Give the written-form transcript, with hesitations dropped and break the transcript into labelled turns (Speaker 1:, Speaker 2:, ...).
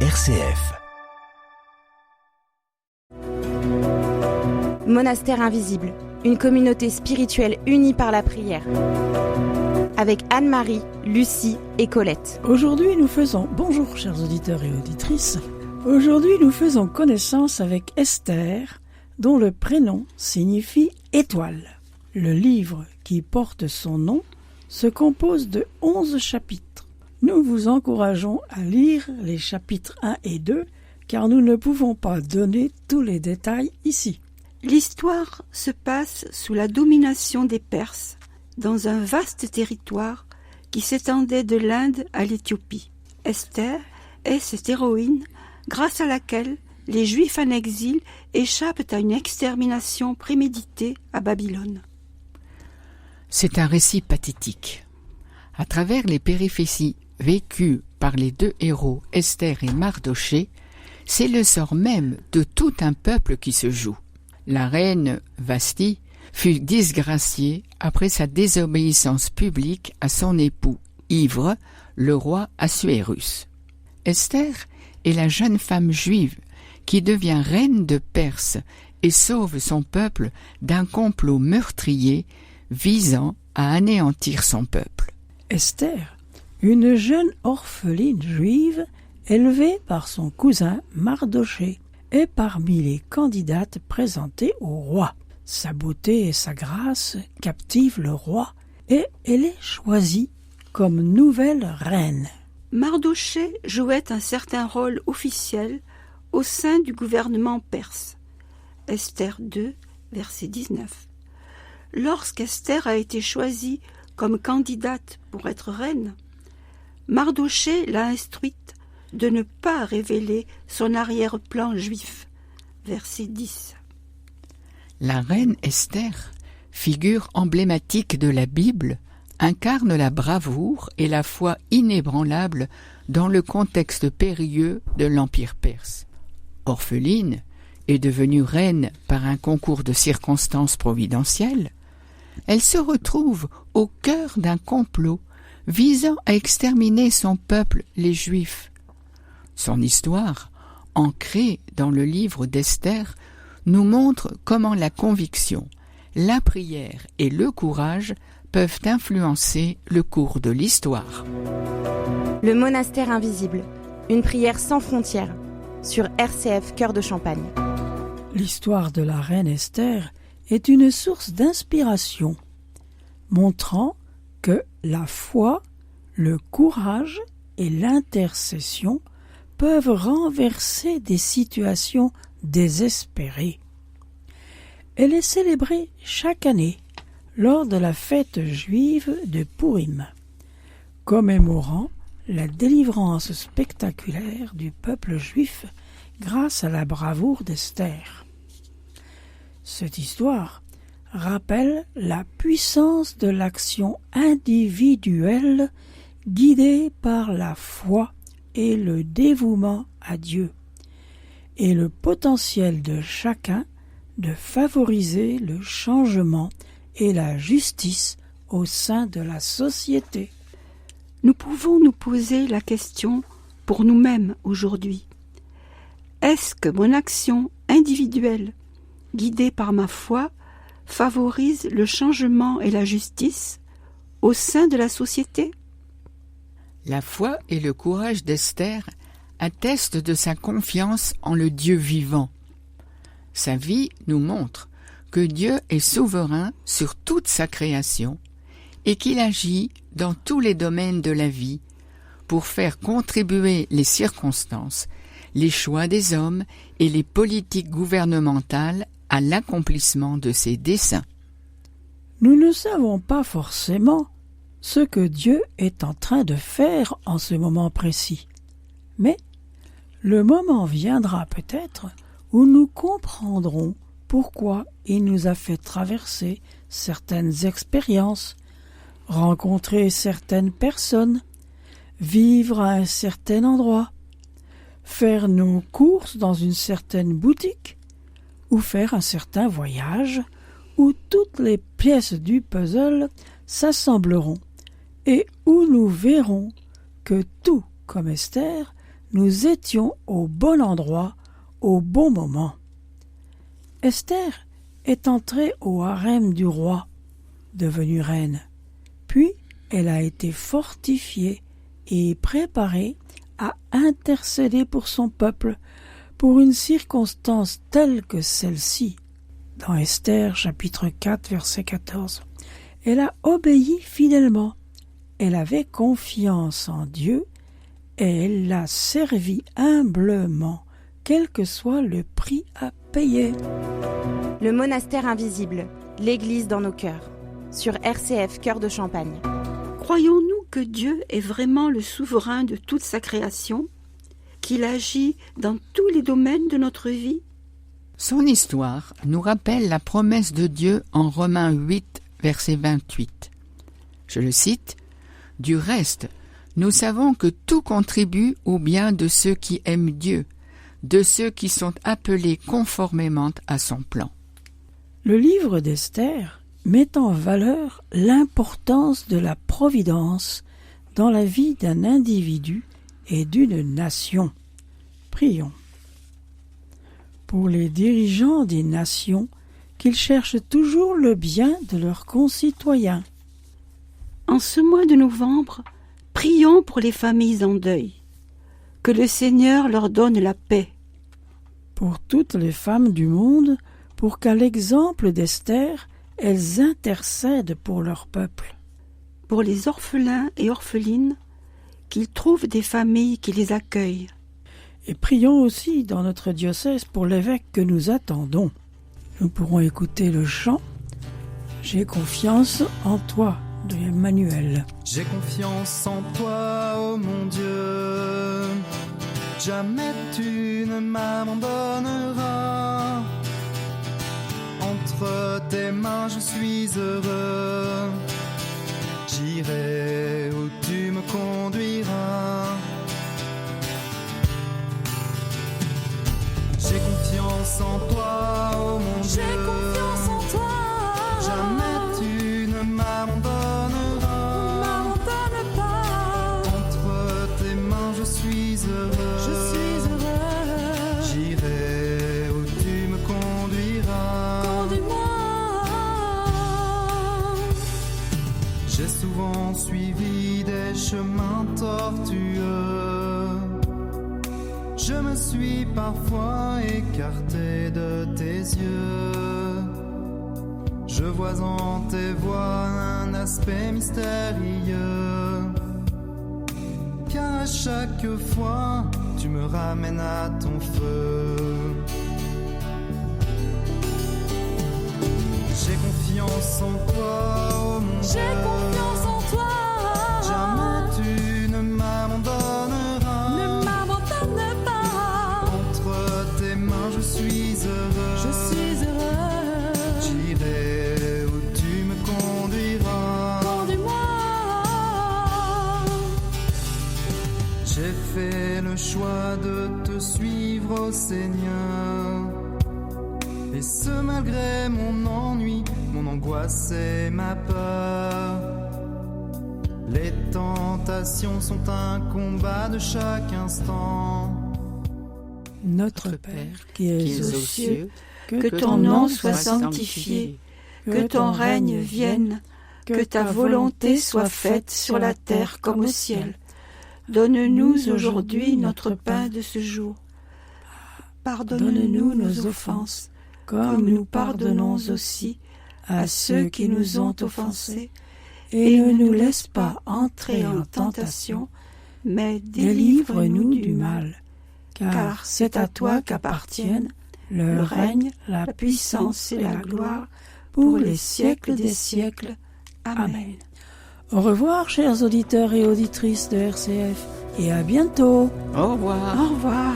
Speaker 1: RCF.
Speaker 2: Monastère invisible, une communauté spirituelle unie par la prière. Avec Anne-Marie, Lucie et Colette.
Speaker 3: Bonjour chers auditeurs et auditrices. Aujourd'hui nous faisons connaissance avec Esther, dont le prénom signifie étoile. Le livre qui porte son nom se compose de 11 chapitres. Nous vous encourageons à lire les chapitres 1 et 2, car nous ne pouvons pas donner tous les détails ici.
Speaker 4: L'histoire se passe sous la domination des Perses, dans un vaste territoire qui s'étendait de l'Inde à l'Éthiopie. Esther est cette héroïne grâce à laquelle les Juifs en exil échappent à une extermination préméditée à Babylone.
Speaker 5: C'est un récit pathétique. À travers les péripéties vécues par les deux héros, Esther et Mardochée, c'est le sort même de tout un peuple qui se joue. La reine Vashti fut disgraciée après sa désobéissance publique à son époux ivre, le roi Assuérus. Esther est la jeune femme juive qui devient reine de Perse et sauve son peuple d'un complot meurtrier visant à anéantir son peuple.
Speaker 3: Esther, une jeune orpheline juive élevée par son cousin Mardochée, est parmi les candidates présentées au roi. Sa beauté et sa grâce captivent le roi et elle est choisie comme nouvelle reine.
Speaker 4: Mardochée jouait un certain rôle officiel au sein du gouvernement perse. Esther 2, verset 19. Lorsqu'Esther a été choisie comme candidate pour être reine, Mardochée l'a instruite de ne pas révéler son arrière-plan juif. Verset 10.
Speaker 5: La reine Esther, figure emblématique de la Bible, incarne la bravoure et la foi inébranlable dans le contexte périlleux de l'Empire perse. Orpheline et devenue reine par un concours de circonstances providentielles, elle se retrouve au cœur d'un complot visant à exterminer son peuple, les Juifs. Son histoire, ancrée dans le livre d'Esther, nous montre comment la conviction, la prière et le courage peuvent influencer le cours de l'histoire.
Speaker 2: Le monastère invisible, une prière sans frontières, sur RCF Cœur de Champagne.
Speaker 3: L'histoire de la reine Esther est une source d'inspiration, montrant que la foi, le courage et l'intercession peuvent renverser des situations désespérées. Elle est célébrée chaque année lors de la fête juive de Pourim, commémorant la délivrance spectaculaire du peuple juif grâce à la bravoure d'Esther. Cette histoire rappelle la puissance de l'action individuelle guidée par la foi et le dévouement à Dieu, et le potentiel de chacun de favoriser le changement et la justice au sein de la société.
Speaker 4: Nous pouvons nous poser la question pour nous-mêmes aujourd'hui. Est-ce que mon action individuelle, guidée par ma foi, favorise le changement et la justice au sein de la société?
Speaker 5: La foi et le courage d'Esther attestent de sa confiance en le Dieu vivant. Sa vie nous montre que Dieu est souverain sur toute sa création et qu'il agit dans tous les domaines de la vie pour faire contribuer les circonstances, les choix des hommes et les politiques gouvernementales à l'accomplissement de ses desseins.
Speaker 3: Nous ne savons pas forcément ce que Dieu est en train de faire en ce moment précis, mais le moment viendra peut-être où nous comprendrons pourquoi il nous a fait traverser certaines expériences, rencontrer certaines personnes, vivre à un certain endroit, faire nos courses dans une certaine boutique ou faire un certain voyage où toutes les pièces du puzzle s'assembleront et où nous verrons que tout, comme Esther, nous étions au bon endroit, au bon moment. Esther est entrée au harem du roi, devenue reine. Puis elle a été fortifiée et préparée à intercéder pour son peuple, pour une circonstance telle que celle-ci. Dans Esther, chapitre 4, verset 14, elle a obéi fidèlement. Elle avait confiance en Dieu et elle l'a servi humblement, quel que soit le prix à payer.
Speaker 2: Le monastère invisible, l'Église dans nos cœurs, sur RCF Cœur de Champagne.
Speaker 4: Croyons-nous que Dieu est vraiment le souverain de toute sa création, qu'il agit dans tous les domaines de notre vie?
Speaker 5: Son histoire nous rappelle la promesse de Dieu en Romains 8, verset 28. Je le cite, « Du reste, nous savons que tout contribue au bien de ceux qui aiment Dieu, de ceux qui sont appelés conformément à son plan. »
Speaker 3: Le livre d'Esther met en valeur l'importance de la providence dans la vie d'un individu et d'une nation. Prions. Pour les dirigeants des nations, qu'ils cherchent toujours le bien de leurs concitoyens.
Speaker 4: En ce mois de novembre, prions pour les familles en deuil. Que le Seigneur leur donne la paix.
Speaker 3: Pour toutes les femmes du monde, pour qu'à l'exemple d'Esther, elles intercèdent pour leur peuple.
Speaker 4: Pour les orphelins et orphelines, qu'ils trouvent des familles qui les accueillent.
Speaker 3: Et prions aussi dans notre diocèse pour l'évêque que nous attendons. Nous pourrons écouter le chant « J'ai confiance en toi » de Emmanuel.
Speaker 1: J'ai confiance en toi, ô mon Dieu, jamais tu ne m'abandonneras. Entre tes mains je suis heureux, j'irai où tu me conduiras. J'ai confiance en toi, ô mon Dieu.
Speaker 6: J'ai confiance en toi.
Speaker 1: Jamais tu ne m'abandonneras.
Speaker 6: M'abandonne pas.
Speaker 1: Entre tes mains je suis heureux.
Speaker 6: Je suis heureux.
Speaker 1: J'irai où tu me conduiras.
Speaker 6: Conduis-moi.
Speaker 1: J'ai souvent suivi des chemins tortueux. Je me suis parfois écarté de tes yeux. Je vois en tes voix un aspect mystérieux. Car à chaque fois, tu me ramènes à ton feu. J'ai confiance en toi, oh mon Dieu.
Speaker 6: J'ai confiance en toi.
Speaker 1: Jamais tu ne m'abandonneras.
Speaker 6: Ne m'abandonne pas.
Speaker 1: Entre tes mains je suis heureux.
Speaker 6: Je suis heureux.
Speaker 1: J'irai où tu me conduiras.
Speaker 6: Conduis-moi.
Speaker 1: J'ai fait le choix de te suivre, ô Seigneur. Et ce malgré mon ennui, mon angoisse et ma peur. Les tentations sont un combat de chaque instant.
Speaker 3: Notre Père, qui es aux cieux,
Speaker 4: Que ton nom soit sanctifié, que ton règne vienne, que ta volonté soit faite sur la terre comme au ciel. Donne-nous aujourd'hui notre pain de ce jour. Pardonne-nous nos offenses, comme nous pardonnons aussi à ceux qui nous ont offensés. Et ne nous laisse pas entrer en tentation, mais délivre-nous du mal. Car c'est à toi qu'appartiennent le règne, la puissance et la gloire pour les siècles des siècles. Amen.
Speaker 3: Au revoir, chers auditeurs et auditrices de RCF, et à bientôt.
Speaker 5: Au revoir.
Speaker 4: Au revoir.